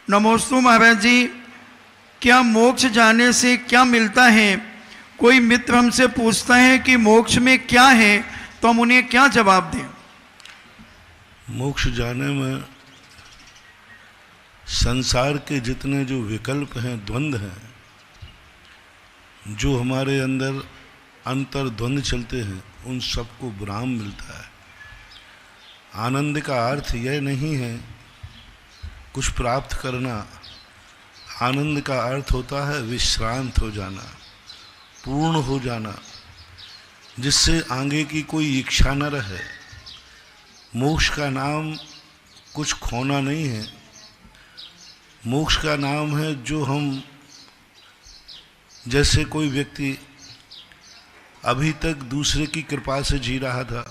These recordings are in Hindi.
नमोस्तु महाराज जी, क्या मोक्ष जाने से क्या मिलता है? कोई मित्र हमसे पूछता है कि मोक्ष में क्या है, तो हम उन्हें क्या जवाब दें? मोक्ष जाने में संसार के जितने जो विकल्प हैं, द्वंद्व हैं, जो हमारे अंदर अंतर द्वंद्व चलते हैं, उन सबको विराम मिलता है। आनंद का अर्थ यह नहीं है कुछ प्राप्त करना। आनंद का अर्थ होता है विश्रांत हो जाना, पूर्ण हो जाना, जिससे आगे की कोई इच्छा न रहे। मोक्ष का नाम कुछ खोना नहीं है। मोक्ष का नाम है जो हम, जैसे कोई व्यक्ति अभी तक दूसरे की कृपा से जी रहा था,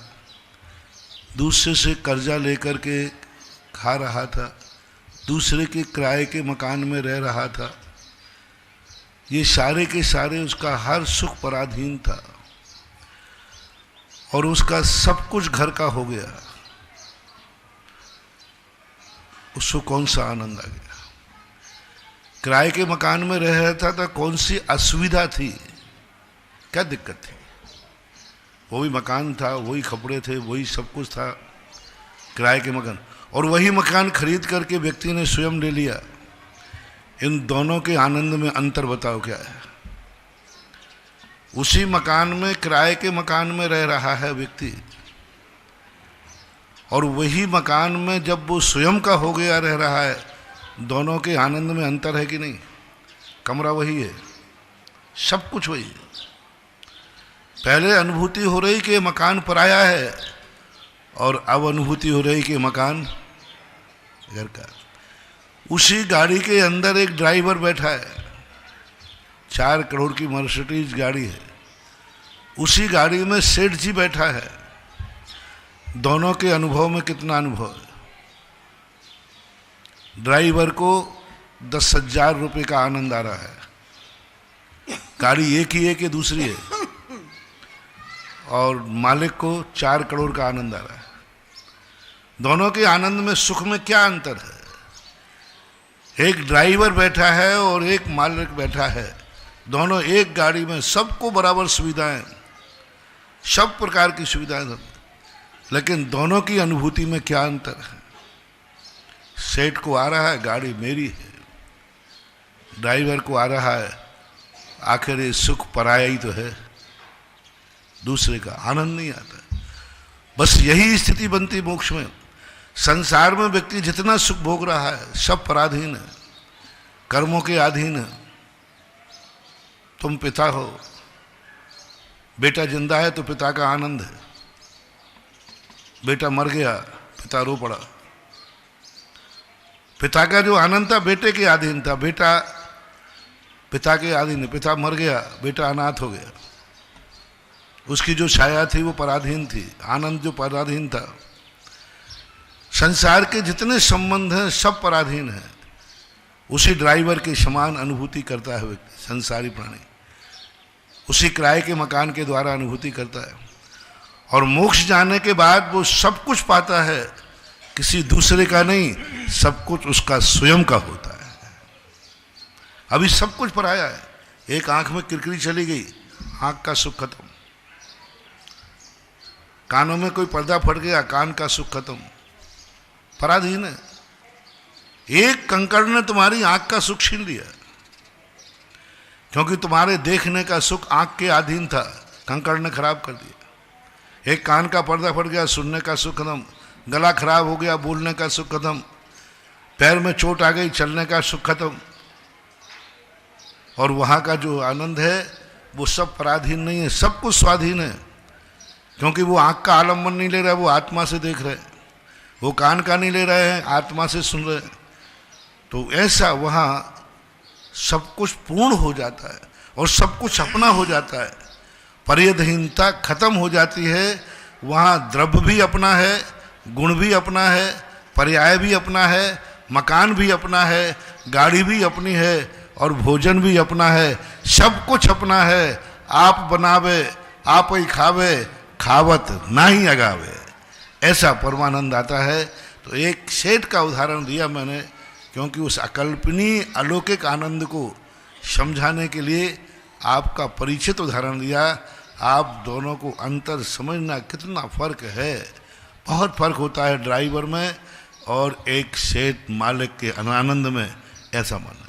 दूसरे से कर्जा लेकर के खा रहा था, दूसरे के किराए के मकान में रह रहा था, ये सारे के सारे उसका हर सुख पराधीन था और उसका सब कुछ घर का हो गया। उसको कौन सा आनंद आ गया? किराए के मकान में रह रहा था तो कौन सी असुविधा थी, क्या दिक्कत थी? वो भी मकान था, वही कपड़े थे, वही सब कुछ था, किराए के मकान। और वही मकान खरीद करके व्यक्ति ने स्वयं ले लिया। इन दोनों के आनंद में अंतर बताओ क्या है? उसी मकान में, किराए के मकान में रह रहा है व्यक्ति, और वही मकान में जब वो स्वयं का हो गया रह रहा है, दोनों के आनंद में अंतर है कि नहीं? कमरा वही है, सब कुछ वही है। पहले अनुभूति हो रही कि मकान पराया है, और अब अनुभूति हो रही कि मकान घर का। उसी गाड़ी के अंदर एक ड्राइवर बैठा है, 4 करोड़ की मर्सिडीज गाड़ी है, उसी गाड़ी में सेठ जी बैठा है। दोनों के अनुभव में कितना अनुभव है? ड्राइवर को 10,000 रुपये का आनंद आ रहा है, गाड़ी एक ही है कि दूसरी है, और मालिक को 4 करोड़ का आनंद आ रहा है। दोनों के आनंद में, सुख में क्या अंतर है? एक ड्राइवर बैठा है और एक मालिक बैठा है, दोनों एक गाड़ी में, सबको बराबर सुविधाएं, सब प्रकार की सुविधाएं सब, लेकिन दोनों की अनुभूति में क्या अंतर है? सेठ को आ रहा है गाड़ी मेरी है, ड्राइवर को आ रहा है आखिर ये सुख पराया ही तो है, दूसरे का आनंद नहीं आता। बस यही स्थिति बनती मोक्ष में। संसार में व्यक्ति जितना सुख भोग रहा है, सब पराधीन है, कर्मों के अधीन है। तुम पिता हो, बेटा जिंदा है तो पिता का आनंद है, बेटा मर गया पिता रो पड़ा। पिता का जो आनंद था बेटे के अधीन था, बेटा पिता के अधीन है, पिता मर गया, बेटा अनाथ हो गया। उसकी जो छाया थी वो पराधीन थी, आनंद जो पराधीन था। संसार के जितने संबंध हैं सब पराधीन हैं। उसी ड्राइवर के समान अनुभूति करता है व्यक्ति, संसारी प्राणी उसी किराए के मकान के द्वारा अनुभूति करता है। और मोक्ष जाने के बाद वो सब कुछ पाता है, किसी दूसरे का नहीं, सब कुछ उसका स्वयं का होता है। अभी सब कुछ पराया है। एक आंख में किरकिरी चली गई, आंख का सुख खत्म। कानों में कोई पर्दा फट गया, कान का सुख खत्म, पराधीन है। एक कंकड़ ने तुम्हारी आंख का सुख छीन लिया, क्योंकि तुम्हारे देखने का सुख आंख के अधीन था, कंकड़ ने खराब कर दिया। एक कान का पर्दा फट गया, सुनने का सुख खत्म। गला खराब हो गया, बोलने का सुख खत्म। पैर में चोट आ गई, चलने का सुख खत्म। और वहाँ का जो आनंद है वो सब पराधीन नहीं है, सब कुछ स्वाधीन है। क्योंकि वो आँख का आलम्बन नहीं ले रहा है, वो आत्मा से देख रहे हैं। वो कान का नहीं ले रहे हैं, आत्मा से सुन रहे हैं। तो ऐसा वहाँ सब कुछ पूर्ण हो जाता है और सब कुछ अपना हो जाता है। परियदहीनता खत्म हो जाती है। वहाँ द्रव्य भी अपना है, गुण भी अपना है, पर्याय भी अपना है, मकान भी अपना है, गाड़ी भी अपनी है और भोजन भी अपना है। सब कुछ अपना है। आप बनावे, आप ही खावे, खावत ना ही अगावे, ऐसा परमानंद आता है। तो एक सेठ का उदाहरण दिया मैंने क्योंकि उस अकल्पनीय अलौकिक आनंद को समझाने के लिए आपका परिचित उदाहरण दिया। आप दोनों को अंतर समझना कितना फर्क है। बहुत फर्क होता है ड्राइवर में और एक सेठ मालिक के आनंद में, ऐसा मानना।